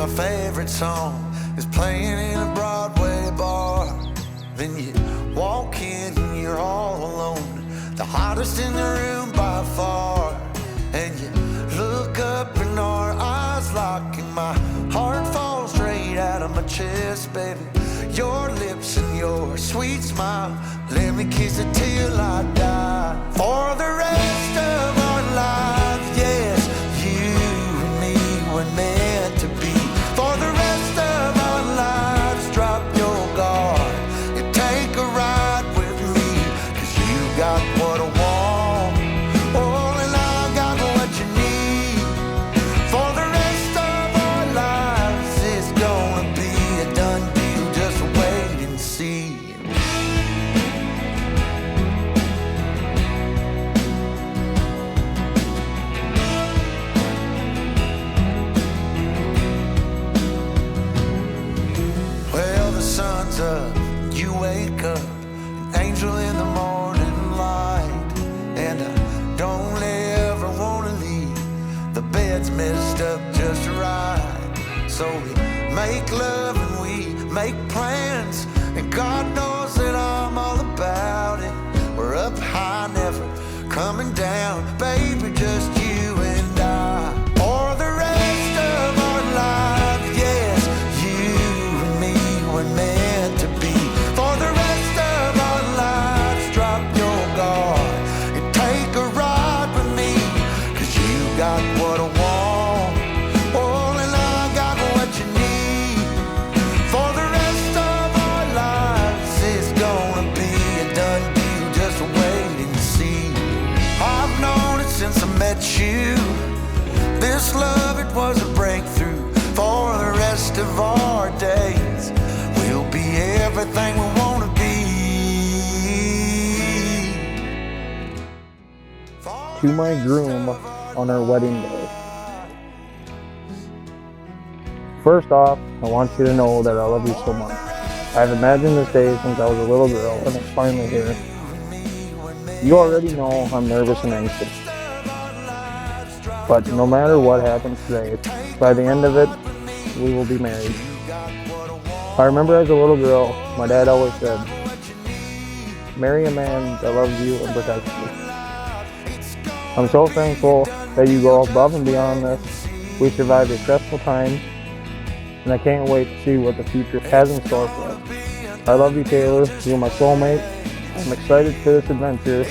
my favorite song is playing in a Broadway bar. Then you walk in and you're all alone, the hottest in the room by far. And you look up and our eyes lock and my heart falls straight out of my chest, baby. Your lips and your sweet smile, let me kiss it till I die. For the rest of our lives, yes, you and me were meant to be. For the rest of our lives, drop your guard and take a ride with me, 'cause you got what I want, oh, and I got what you need. For the rest of our lives, it's gonna be a done deal, just wait and see. Well, the sun's up, you wake up, an angel in the morning light. And I don't ever wanna leave, the bed's messed up just right. So we make love and we make plans, and God knows that I'm all about it. We're up high, never coming down, baby, just you and I. For the rest of our lives, yes, you and me were meant to be. For the rest of our lives, drop your guard and take a ride with me, 'cause you got what I want, oh, and I got what you need. For the rest of our lives, it's gonna be a done deal, just wait and see. I've known it since I met you, this love, it was a breakthrough. For the rest of our days, we'll be everything we wanna be. To my groom on our wedding day. First off, I want you to know that I love you so much. I've imagined this day since I was a little girl, and it's finally here. You already know I'm nervous and anxious. But no matter what happens today, by the end of it, we will be married. I remember as a little girl, my dad always said, marry a man that loves you and protects you. I'm so thankful that you go above and beyond this. We survived a stressful time, and I can't wait to see what the future has in store for us. I love you, Taylor. You're my soulmate. I'm excited for this adventure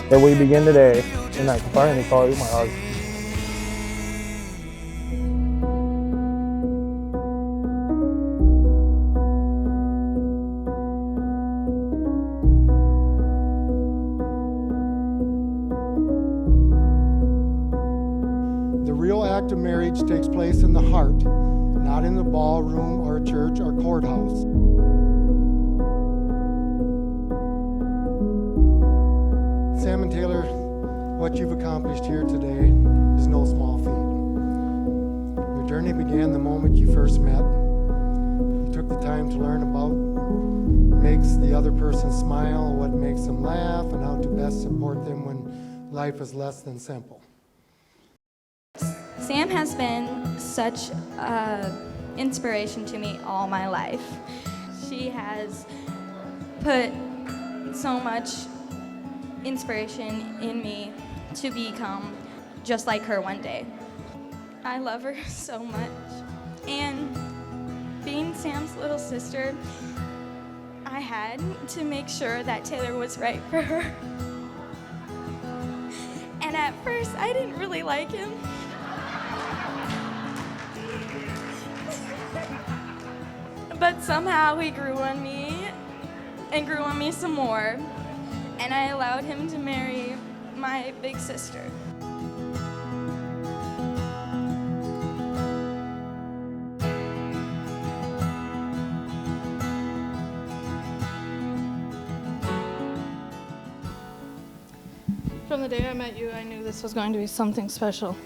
that we begin today, and I can finally call you my husband. The real act of marriage takes place in the heart, not in the ballroom or church or courthouse. Sam and Taylor, what you've accomplished here today is no small feat. Your journey began the moment you first met. You took the time to learn about what makes the other person smile, what makes them laugh, and how to best support them when life is less than simple. Sam has been such an inspiration to me all my life. She has put so much inspiration in me to become just like her one day. I love her so much. And being Sam's little sister, I had to make sure that Taylor was right for her. And at first, I didn't really like him. But somehow he grew on me and grew on me some more, and I allowed him to marry my big sister. From the day I met you, I knew this was going to be something special.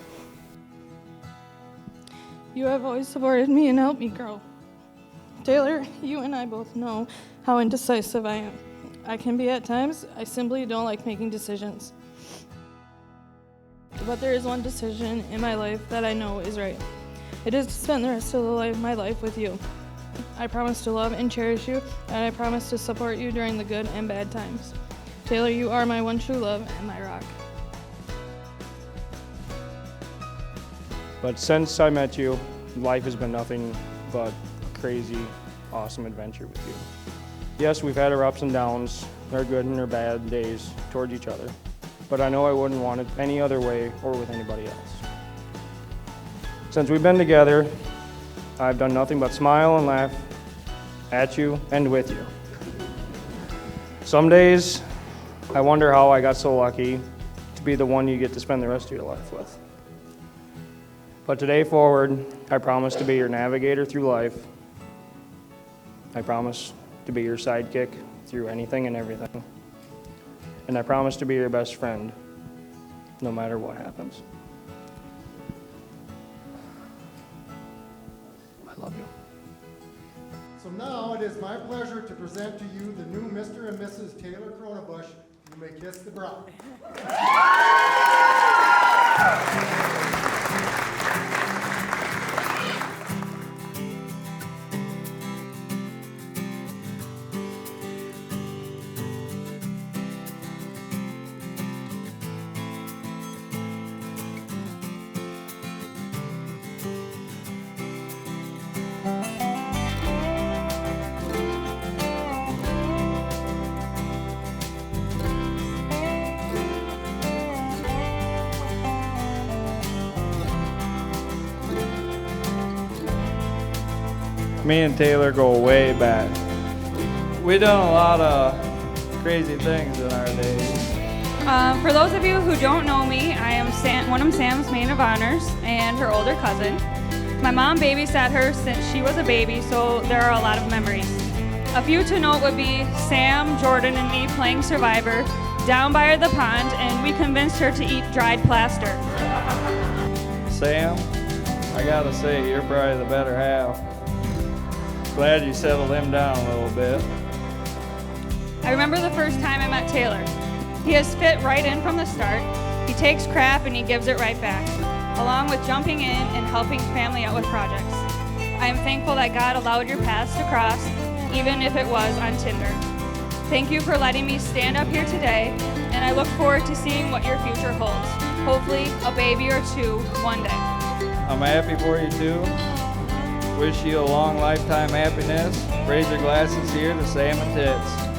You have always supported me and helped me grow. Taylor, you and I both know how indecisive I am. I can be at times. I simply don't like making decisions. But there is one decision in my life that I know is right. It is to spend the rest of my life with you. I promise to love and cherish you, and I promise to support you during the good and bad times. Taylor, you are my one true love and my rock. But since I met you, life has been nothing but a crazy, awesome adventure with you. Yes, we've had our ups and downs, our good and our bad days towards each other, but I know I wouldn't want it any other way or with anybody else. Since we've been together, I've done nothing but smile and laugh at you and with you. Some days, I wonder how I got so lucky to be the one you get to spend the rest of your life with. But today forward, I promise to be your navigator through life. I promise to be your sidekick through anything and everything. And I promise to be your best friend, no matter what happens. I love you. So now it is my pleasure to present to you the new Mr. and Mrs. Taylor Kronebusch. You may kiss the bride. Me and Taylor go way back. We done a lot of crazy things in our days. For those of you who don't know me, I am one of Sam's maid of honors and her older cousin. My mom babysat her since she was a baby, so there are a lot of memories. A few to note would be Sam, Jordan, and me playing Survivor down by the pond, and we convinced her to eat dried plaster. Sam, I gotta say, you're probably the better half. Glad you settled him down a little bit. I remember the first time I met Taylor. He has fit right in from the start. He takes crap and he gives it right back, along with jumping in and helping family out with projects. I am thankful that God allowed your paths to cross, even if it was on Tinder. Thank you for letting me stand up here today, and I look forward to seeing what your future holds. Hopefully, a baby or two one day. I'm happy for you too. Wish you a long lifetime happiness. Raise your glasses here to Sam and Tits.